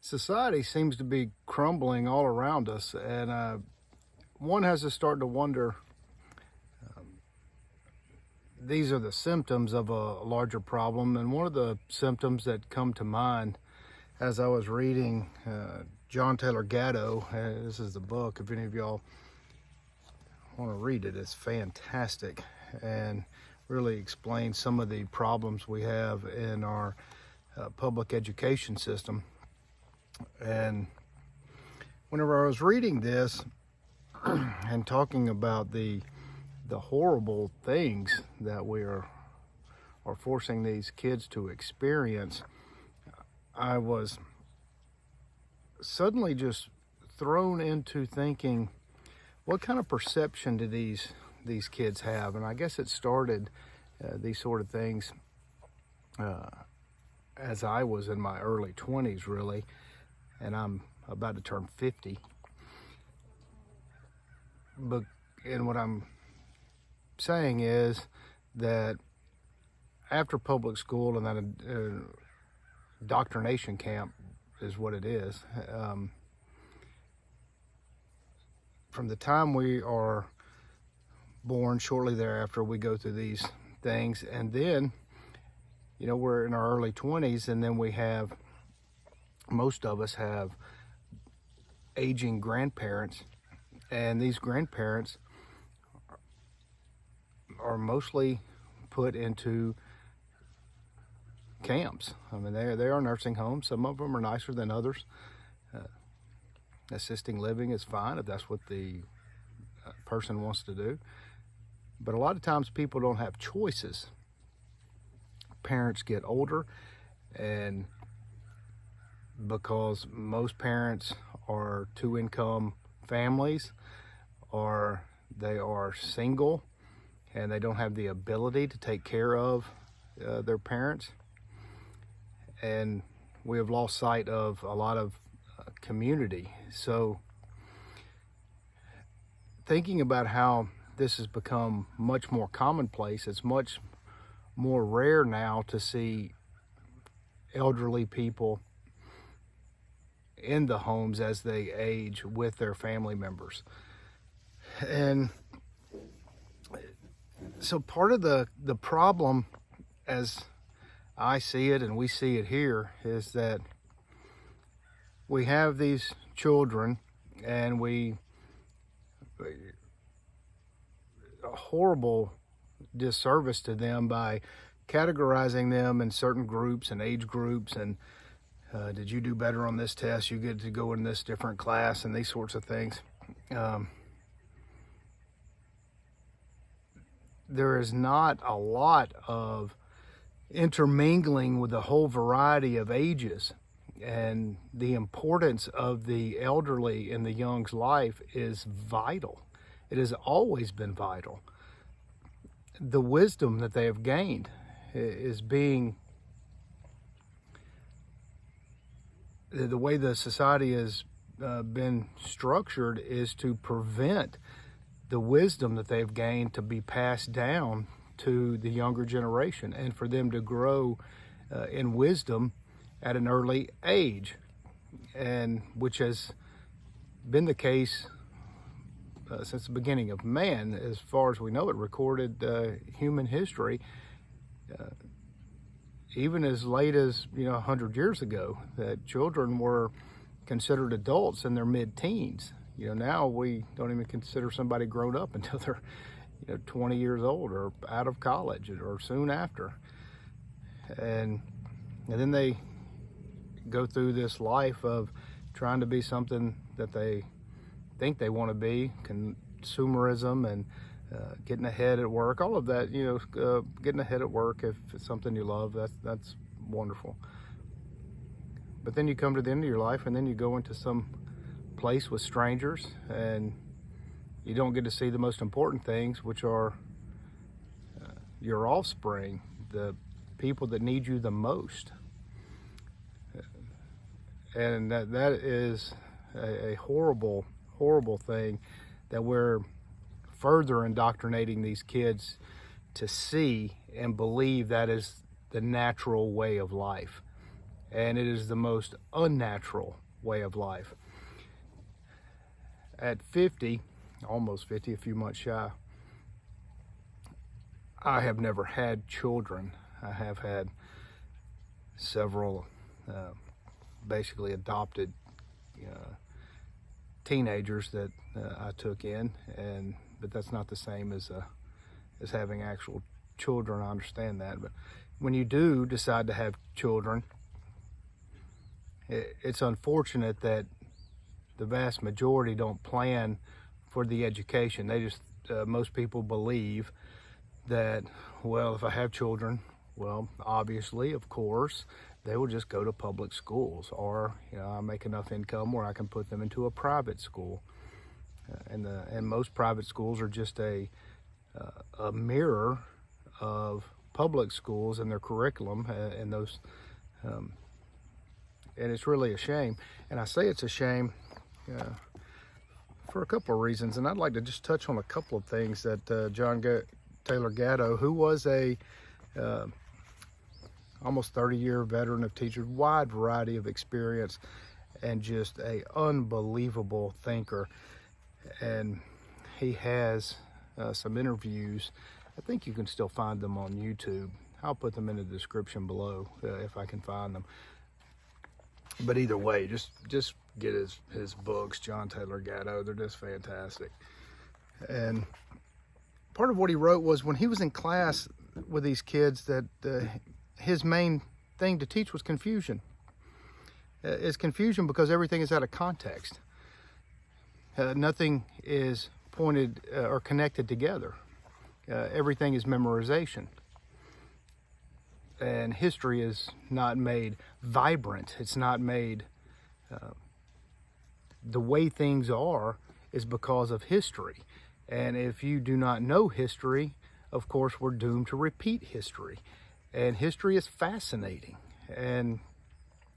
Society seems to be crumbling all around us, and one has to start to wonder. These are the symptoms of a larger problem, and one of the symptoms that come to mind as I was reading John Taylor Gatto, this is the book, if any of y'all want to read it, it's fantastic and really explains some of the problems we have in our public education system. And whenever I was reading this and talking about the horrible things that we are forcing these kids to experience, I was suddenly just thrown into thinking, what kind of perception do these kids have? And I guess it started these sort of things as I was in my early 20s, really, and I'm about to turn 50. And what I'm saying is that after public school and that indoctrination camp is what it is, from the time we are born, shortly thereafter we go through these things, and then we're in our early 20s, and then most of us have aging grandparents, and these grandparents are mostly put into camps. I mean, they are nursing homes. Some of them are nicer than others. Assisting living is fine if that's what the person wants to do. But a lot of times people don't have choices. Parents get older, and because most parents are two-income families, or they are single and they don't have the ability to take care of their parents, and we have lost sight of a lot of community. So thinking about how this has become much more commonplace, it's much more rare now to see elderly people in the homes as they age with their family members. And so part of the problem, as I see it and we see it here, is that we have these children, and a horrible disservice to them by categorizing them in certain groups and age groups, and did you do better on this test, you get to go in this different class, and these sorts of things. There is not a lot of intermingling with a whole variety of ages, and the importance of the elderly in the young's life is vital. It has always been vital. The wisdom that they have gained is being, the way the society has been structured is to prevent the wisdom that they've gained to be passed down to the younger generation, and for them to grow in wisdom at an early age, and which has been the case since the beginning of man, as far as we know it, recorded human history, even as late as 100 years ago, that children were considered adults in their mid-teens. Now we don't even consider somebody grown up until they're 20 years old or out of college or soon after, and then they go through this life of trying to be something that they think they want to be, consumerism and getting ahead at work, all of that. Getting ahead at work, if it's something you love, that's wonderful. But then you come to the end of your life, and then you go into some place with strangers, and you don't get to see the most important things, which are your offspring, the people that need you the most. And that is a horrible, horrible thing, that we're further indoctrinating these kids to see and believe that is the natural way of life. and it is the most unnatural way of life. At 50, almost 50, a few months shy, I have never had children. I have had several basically adopted teenagers that I took in, but that's not the same as having actual children. I understand that, but when you do decide to have children, it's unfortunate that the vast majority don't plan for the education. They just most people believe that, well, if I have children, well, obviously, of course, they will just go to public schools, or I make enough income where I can put them into a private school. And most private schools are just a mirror of public schools and their curriculum, and those, and it's really a shame. And I say it's a shame for a couple of reasons, and I'd like to just touch on a couple of things that John Taylor Gatto, who was a almost 30-year veteran of teachers, wide variety of experience, and just a unbelievable thinker. And he has some interviews. I think you can still find them on YouTube. I'll put them in the description below if I can find them. But either way, just get his books, John Taylor Gatto. They're just fantastic. And part of what he wrote was when he was in class with these kids that his main thing to teach was confusion. It's confusion because everything is out of context. Nothing is pointed or connected together. Everything is memorization. And history is not made vibrant. It's not made the way things are is because of history. And if you do not know history, of course, we're doomed to repeat history. And history is fascinating. And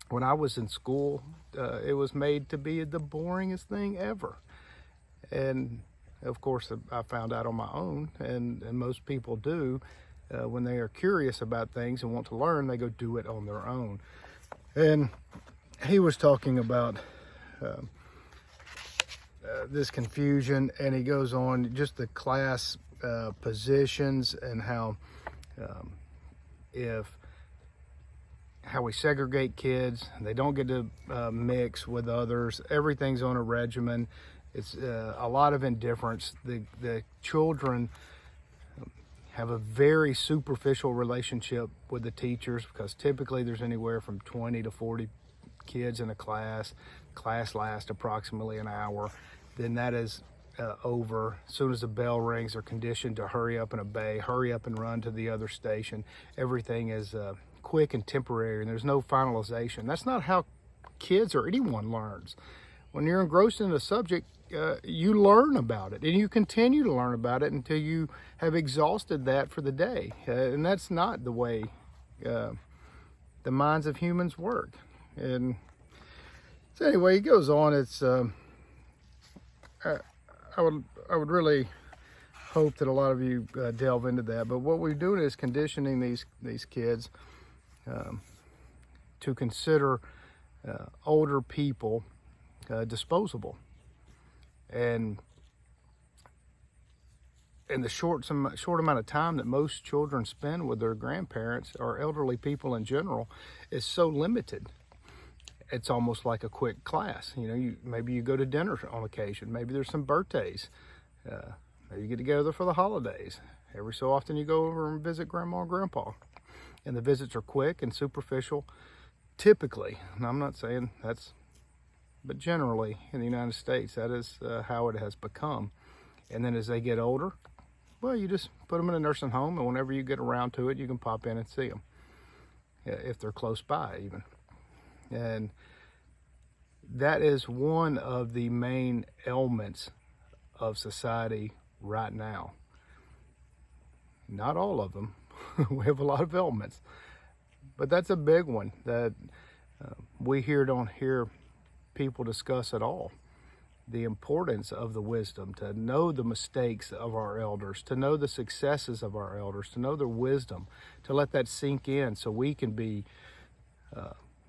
when I was in school, it was made to be the boringest thing ever. And of course, I found out on my own, and most people do. When they are curious about things and want to learn, they go do it on their own. And he was talking about this confusion, and he goes on just the class positions and how how we segregate kids. They don't get to mix with others. Everything's on a regimen. It's a lot of indifference. The children have a very superficial relationship with the teachers, because typically there's anywhere from 20 to 40 kids in a class. Class lasts approximately an hour. Then that is over. As soon as the bell rings, they're conditioned to hurry up and obey, hurry up and run to the other station. Everything is quick and temporary, and there's no finalization. That's not how kids or anyone learns. When you're engrossed in a subject, you learn about it, and you continue to learn about it until you have exhausted that for the day. And that's not the way the minds of humans work. And so anyway, he goes on. It's I would really hope that a lot of you delve into that. But what we're doing is conditioning these kids to consider older people disposable. And in the short amount of time that most children spend with their grandparents or elderly people in general is so limited. It's almost like a quick class. Maybe you go to dinner on occasion. Maybe there's some birthdays. Maybe you get together for the holidays. Every so often you go over and visit grandma and grandpa. And the visits are quick and superficial, typically. And I'm not saying that's, but generally in the United States, that is how it has become. And then as they get older, well, you just put them in a nursing home, and whenever you get around to it, you can pop in and see them, if they're close by even. And that is one of the main ailments of society right now. Not all of them. We have a lot of ailments, but that's a big one that we don't hear people discuss at all. The importance of the wisdom, to know the mistakes of our elders, to know the successes of our elders, to know their wisdom, to let that sink in so we can be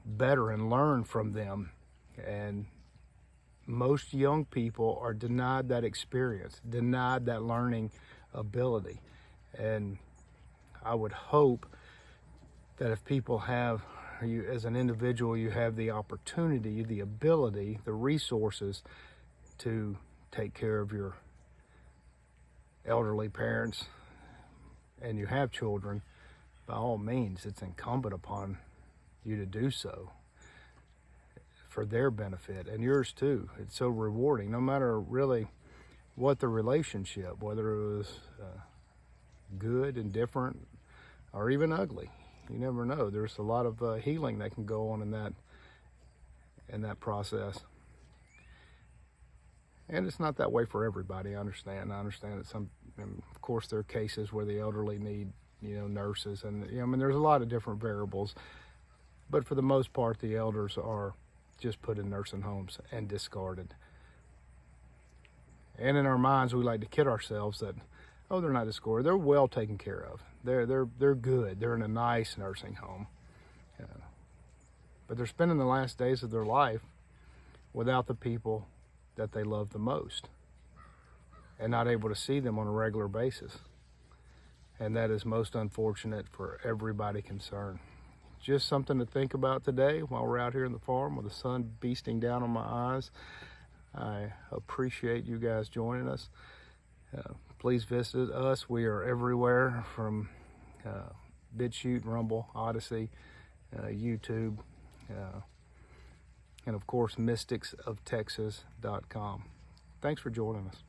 better and learn from them. And most young people are denied that experience, denied that learning ability. And I would hope that if people have, you as an individual, you have the opportunity, the ability, the resources to take care of your elderly parents, and you have children, by all means, it's incumbent upon you to do so for their benefit and yours too. It's so rewarding, no matter really what the relationship, whether it was good, indifferent, or even ugly. You never know. There's a lot of healing that can go on in that process. And it's not that way for everybody. I understand that some, and of course, there are cases where the elderly need, nurses, and I mean, there's a lot of different variables. But for the most part, the elders are just put in nursing homes and discarded. And in our minds, we like to kid ourselves that, oh, they're not discarded. They're well taken care of. They're good. They're in a nice nursing home. But they're spending the last days of their life without the people that they love the most, and not able to see them on a regular basis. And that is most unfortunate for everybody concerned. Just something to think about today while we're out here in the farm with the sun beasting down on my eyes. I appreciate you guys joining us. Please visit us. We are everywhere, from BitChute, Rumble, Odyssey, YouTube, and of course, mysticsoftexas.com. Thanks for joining us.